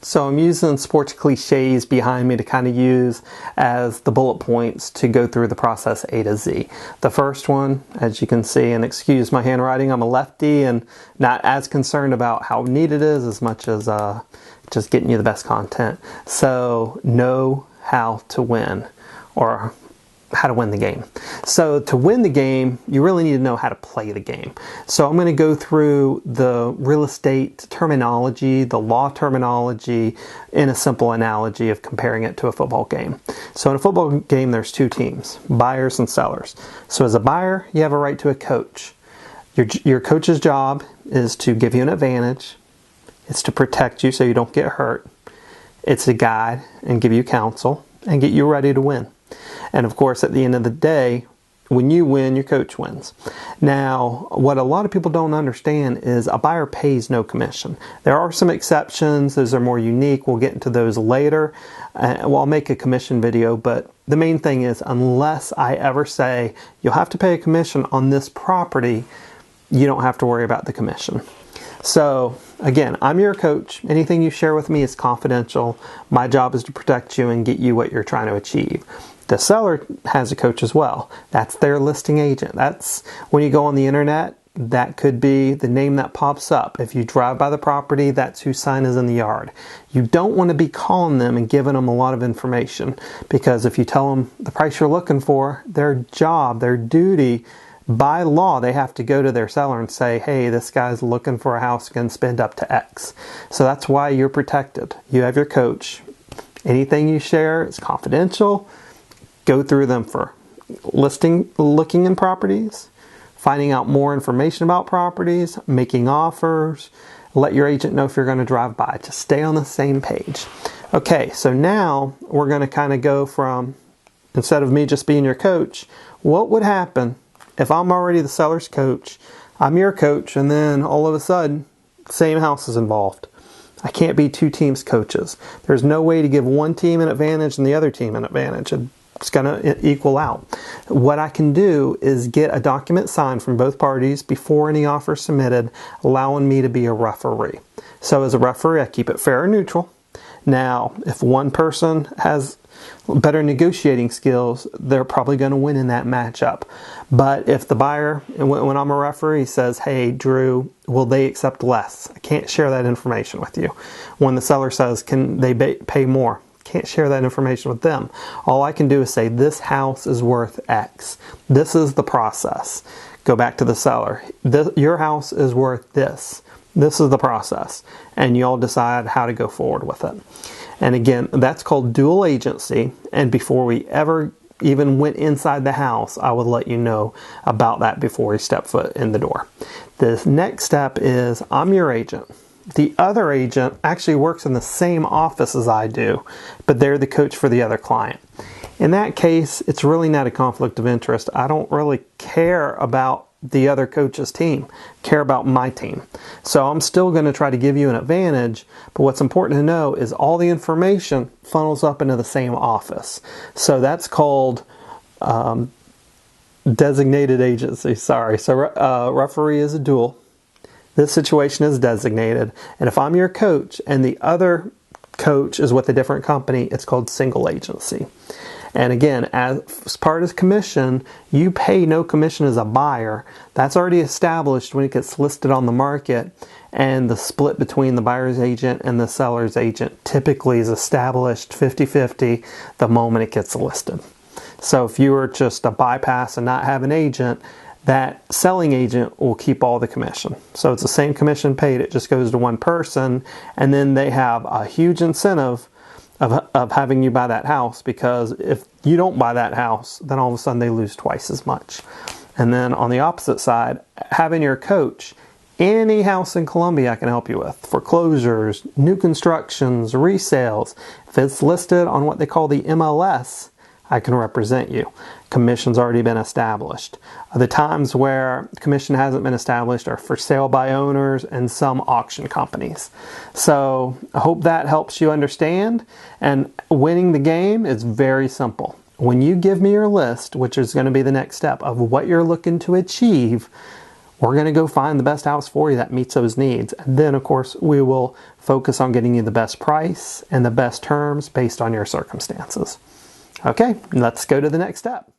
So I'm using sports cliches behind me to kind of use as the bullet points to go through the process A to Z. The first one, as you can see, and excuse my handwriting, I'm a lefty and not as concerned about how neat it is as much as just getting you the best content. So know how to win, or how to win the game. So to win the game, you really need to know how to play the game. So I'm going to go through the real estate terminology, the law terminology, in a simple analogy of comparing it to a football game. So in a football game, there's two teams, buyers and sellers. So as a buyer, you have a right to a coach. Your coach's job is to give you an advantage. It's to protect you so you don't get hurt. It's to guide and give you counsel and get you ready to win. And of course, at the end of the day, when you win, your coach wins. Now, what a lot of people don't understand is a buyer pays no commission. There are some exceptions. Those are more unique. We'll get into those later. Well, I'll make a commission video, but the main thing is, unless I ever say you'll have to pay a commission on this property, you don't have to worry about the commission. So again, I'm your coach. Anything you share with me is confidential. My job is to protect you and get you what you're trying to achieve. The seller has a coach as well. That's their listing agent. That's when you go on the internet, that could be the name that pops up. If you drive by the property, that's whose sign is in the yard. You don't want to be calling them and giving them a lot of information, because if you tell them the price you're looking for, their job, their duty, by law, they have to go to their seller and say, hey, this guy's looking for a house, going to spend up to X. So that's why you're protected. You have your coach. Anything you share is confidential. Go through them for looking in properties, finding out more information about properties, making offers. Let your agent know if you're going to drive by. Just stay on the same page. Okay, so now we're going to kind of go from, instead of me just being your coach, what would happen if I'm already the seller's coach, I'm your coach, and then all of a sudden, same house is involved? I can't be two teams' coaches. There's no way to give one team an advantage and the other team an advantage. It's going to equal out. What I can do is get a document signed from both parties before any offer is submitted, allowing me to be a referee. So as a referee, I keep it fair and neutral. Now, if one person has better negotiating skills, they're probably going to win in that matchup. But if the buyer, when I'm a referee, says, hey, Drew, will they accept less? I can't share that information with you. When the seller says, can they pay more? Can't share that information with them. All I can do is say, this house is worth X. This is the process. Go back to the seller. Your house is worth this. This is the process. And you all decide how to go forward with it. And again, that's called dual agency. And before we ever even went inside the house, I would let you know about that before we step foot in the door. The next step is, I'm your agent. The other agent actually works in the same office as I do, but they're the coach for the other client. In that case, it's really not a conflict of interest. I don't really care about the other coach's team, care about my team. So I'm still going to try to give you an advantage, but what's important to know is all the information funnels up into the same office. So that's called designated agency. Sorry. So referee is a dual. This situation is designated. And if I'm your coach and the other coach is with a different company, it's called single agency. And again, as part of commission, you pay no commission as a buyer. That's already established when it gets listed on the market, and the split between the buyer's agent and the seller's agent typically is established 50-50 the moment it gets listed. So if you were just to bypass and not have an agent, that selling agent will keep all the commission. So it's the same commission paid, it just goes to one person, and then they have a huge incentive of having you buy that house, because if you don't buy that house, then all of a sudden they lose twice as much. And then on the opposite side, having your coach, any house in Columbia I can help you with. Foreclosures, new constructions, resales. If it's listed on what they call the MLS, I can represent you. Commission's already been established. The times where commission hasn't been established are for sale by owners and some auction companies. So I hope that helps you understand. And winning the game is very simple. When you give me your list, which is going to be the next step of what you're looking to achieve, we're going to go find the best house for you that meets those needs. And then, of course, we will focus on getting you the best price and the best terms based on your circumstances. Okay, let's go to the next step.